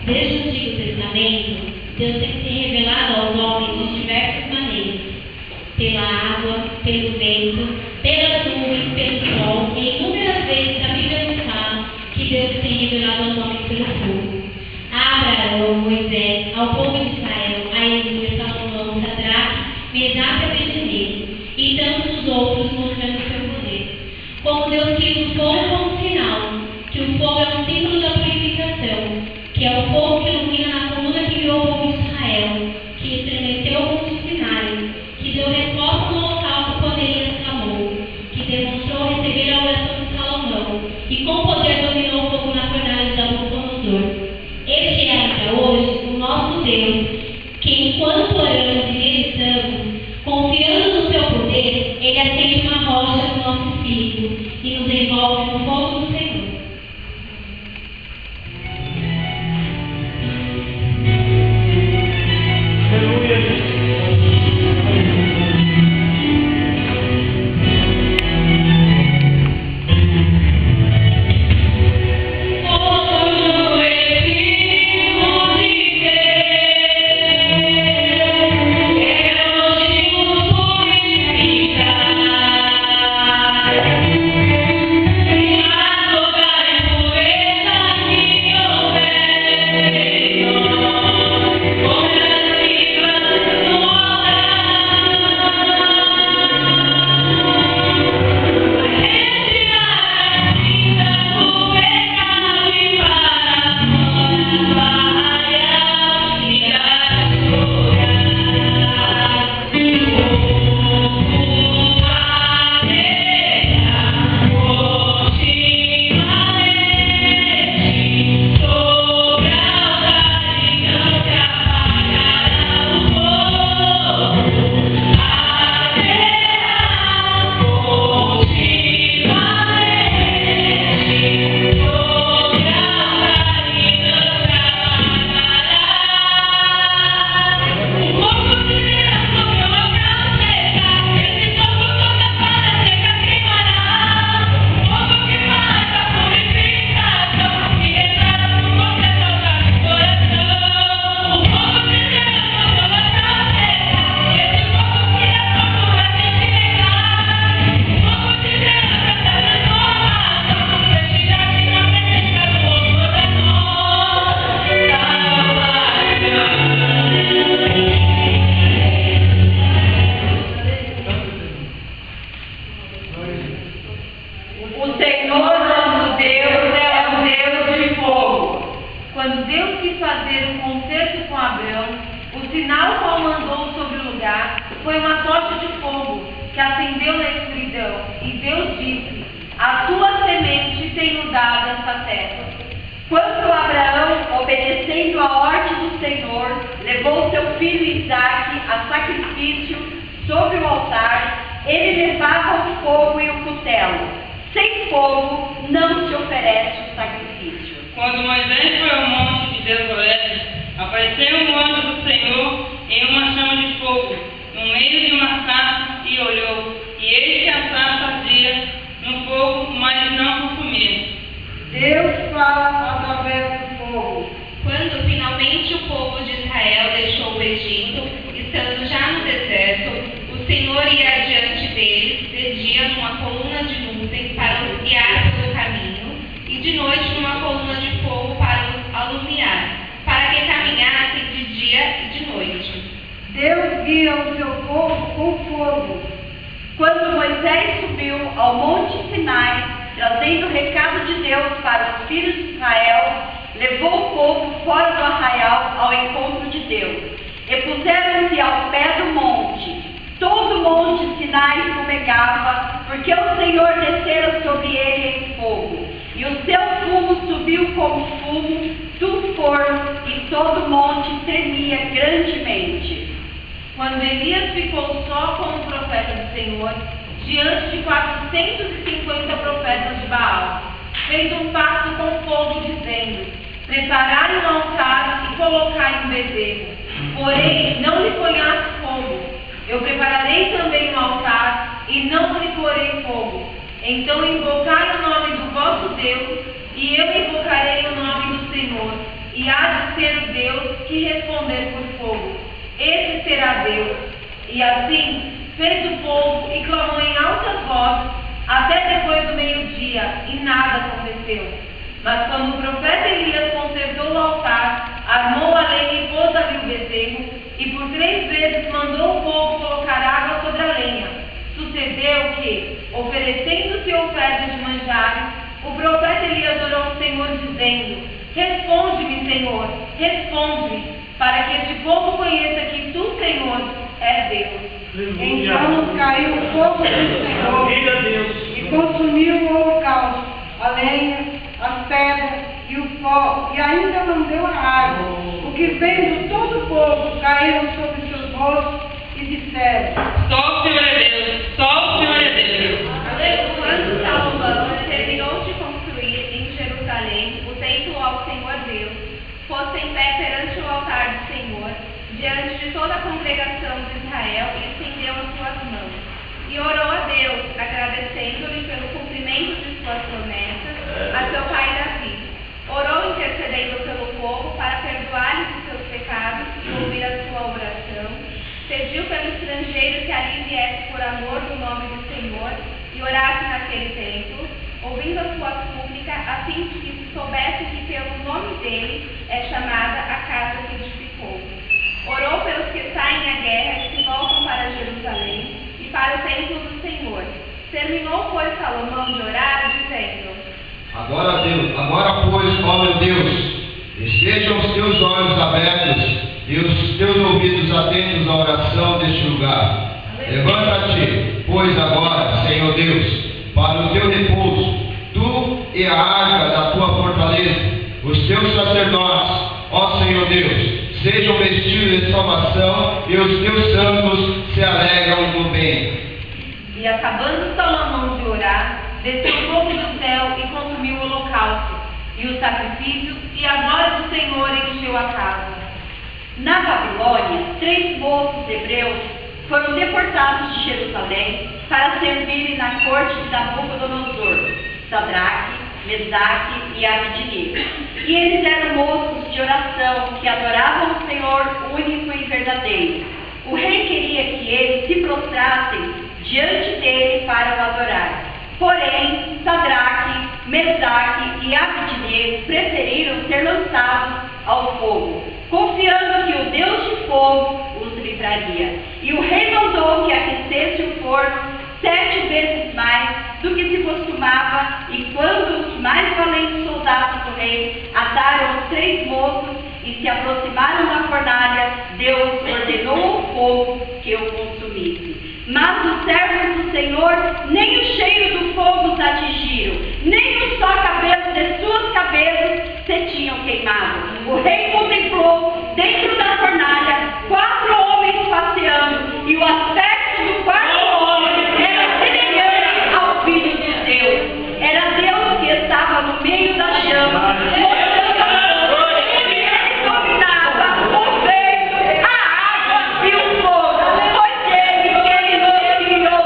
Desde o Antigo Testamento, Deus tem se revelado aos homens de diversas maneiras: pela água, pelo vento, pelas nuvens, pelo sol, e inúmeras vezes a Bíblia nos fala que Deus tem revelado aos homens pelo fogo. A Abraão, Moisés, ao povo de Israel, a Elias, Salomão, Sadraque, Mesaque e Abednego, e tantos outros mostrando seu poder. Como Deus quis o fogo como sinal, que o fogo é um símbolo da purificação, que é o fogo que ilumina na coluna que guiou o povo de Israel, que estremeceu o monte Sinai, que deu resposta no local que poderia clamou, que demonstrou receber a oração de Salomão, e com poder dominou o fogo na fornalha de Nabucodonosor. Este é ainda hoje o nosso Deus, que enquanto oramos e meditamos, confiando no seu poder, ele acende uma rocha no nosso espírito e nos envolve no fogo do Senhor. Quando Moisés foi ao monte de Deus Horebe, apareceu um anjo do Senhor em uma chama de fogo, no meio de uma sarça, e olhou, e eis que a sarça ardia no fogo, mas não consumia. Deus fala através do fogo. Quando finalmente o povo de Israel deixou o Egito, estando já no deserto, o Senhor ia adiante deles de dia numa coluna de nuvem para os guiar pelo caminho, e de noite numa coluna de fogo para os alumiar, para que caminhassem de dia e de noite. Deus guia o seu povo com fogo. Quando Moisés subiu ao monte Sinai, trazendo o recado de Deus para os filhos de Israel, levou o povo fora do arraial ao encontro de Deus, e puseram-se ao pé do monte. Todo o monte Sinai fumegava, porque o Senhor descera sobre ele em fogo, e o seu fumo subiu como fumo do forno, e todo o monte tremia grandemente. Quando Elias ficou só com o profeta do Senhor, diante de 450 profetas de Baal, fez um pacto com o povo, dizendo: preparai um altar e colocai um bezerro, porém não lhe ponhais fogo. Eu prepararei também um altar e não lhe porei fogo. Então invocai o nome do vosso Deus, e eu invocarei o nome do Senhor, e há de que responder por fogo. Esse será Deus. E assim fez o povo e clamou em altas vozes até depois do meio-dia, e nada aconteceu. Mas quando o profeta Elias consertou o altar, armou a lenha e pôs ali o bezerro, e por 3 vezes mandou o povo colocar água sobre a lenha. Sucedeu que, oferecendo-se ofertas de manjares, o profeta Elias orou ao Senhor, dizendo: responde-me, Senhor, responde-me, para que este povo conheça que tu, Senhor, és Deus. Então caiu o fogo do Senhor e consumiu o holocausto, a lenha, as pedras e o pó, e ainda não deu a água. O que vendo todo o povo caíram sobre seus rostos e disseram: Só o Senhor é Deus, só o Senhor é Deus. Quando Salomão terminou de construir em Jerusalém o templo ao Senhor Deus, pôs-se em pé perante o altar do Senhor, diante de toda a congregação de Israel, e estendeu as suas mãos. E orou a Deus, agradecendo-lhe pelo cumprimento de suas promessas a seu pai Davi. Orou intercedendo pelo povo para perdoar-lhes os seus pecados e ouvir a sua oração. Pediu pelo estrangeiro que ali viesse por amor do nome do Senhor e orasse naquele templo, ouvindo a sua súplica, a fim de que se soubesse que pelo nome dele é chamada a casa que edificou. Orou pelos que saem à guerra e se voltam para Jerusalém e para o templo do Senhor. Terminou, pois, Salomão de orar, dizendo: Agora, pois, ó meu Deus, estejam os teus olhos abertos e os teus ouvidos atentos à oração deste lugar. Levanta-te, pois, agora, Senhor Deus, para o teu repouso, tu e a arca da tua fortaleza, os teus sacerdotes, ó Senhor Deus, sejam vestidos de salvação e os teus santos se alegram do bem. E acabando Salomão de orar, desceu fogo do céu e consumiu o holocausto e os sacrifícios, e a glória do Senhor encheu a casa. Na Babilônia, 3 moços hebreus foram deportados de Jerusalém para servirem na corte de Nabucodonosor, Sadraque, Mesaque e Abednego. E eles eram moços de oração que adoravam o Senhor único e verdadeiro. O rei queria que eles se prostrassem diante dele para o adorar. Porém, Sadraque, Mesaque e Abednego preferiram ser lançados ao fogo, confiando que o Deus de fogo os livraria. E o rei mandou que aquecesse o forno 7 vezes mais do que se costumava, e quando os mais valentes soldados do rei ataram os 3 moços e se aproximaram da fornalha, Deus ordenou ao fogo que o consumisse. Mas os servos do Senhor nem o cheiro do fogo os atingiram, nem os só cabelos de suas cabeças se tinham queimado. O rei contemplou dentro da fornalha 4 homens passeando, e o aspecto do 4 homens era semelhante ao Filho de Deus. Era Deus que estava no meio da chama, mostrando a mão, e ele dominava o vento, a água e o fogo. Foi dele que ele nos criou.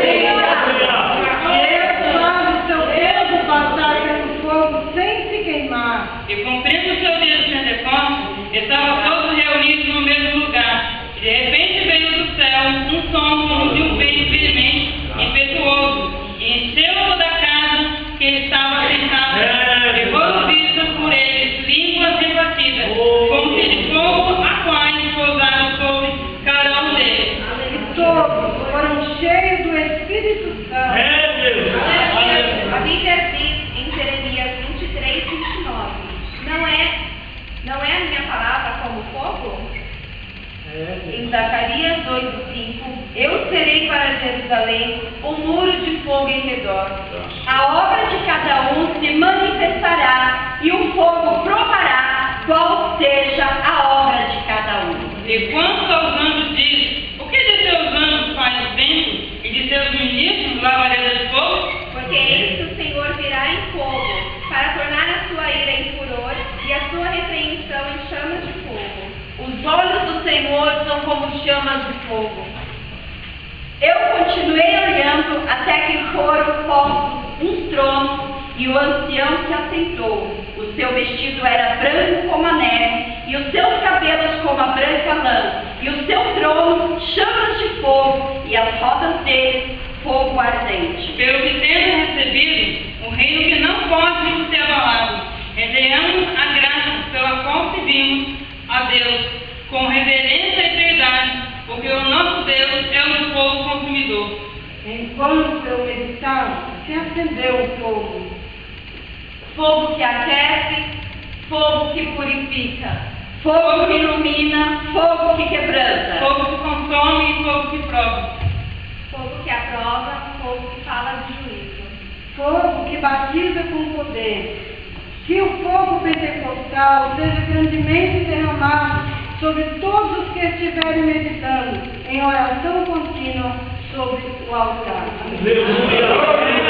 Deus faz o seu povo passar pelo fogo sem se queimar. E cumprindo o seu dia de Pentecostes, estavam todos reunidos no mesmo lugar. E de repente veio do céu um som como de um vento veemente, impetuoso, e encheu toda a casa que ele estava sentado. E foram ouvidas por eles línguas repartidas, como que de fogo, a quais pousaram sobre cada um deles. E todos foram cheios do Espírito Santo. A Bíblia diz em Jeremias 23, 29: Não é a minha palavra como fogo? Em Zacarias 2:5, eu serei para Jerusalém um muro de fogo em redor. A obra de cada um se manifestará, e o fogo provará qual seja a obra de cada um. E quanto aos anjos diz: o que de seus anjos faz o vento, e de seus ministros lavareda de fogo? Porque eis que o Senhor virá em fogo, para tornar a sua ira em furor e a sua repreensão em chamas de fogo. Os olhos do Senhor são como chamas de fogo. Eu continuei olhando até que foram postos uns tronos e o ancião se assentou. O seu vestido era branco como a neve, e os seus cabelos como a branca lã, e o seu trono chamas de fogo, e as rodas dele fogo ardente. Pelo que tendo recebido o reino que não pode ser abalado, rendemos a graça pela qual servimos a Deus com reverência e piedade, porque o nosso Deus é um fogo consumidor. Enquanto eu meditava, se acendeu o fogo. Fogo que aquece, fogo que purifica. Fogo que ilumina, fogo que quebranta. Fogo que consome e fogo que prova. Fogo que aprova, fogo que fala de juízo. Fogo que batiza com poder. Que o fogo pentecostal seja grandemente derramado sobre todos os que estiverem meditando em oração contínua sobre o altar. Aleluia.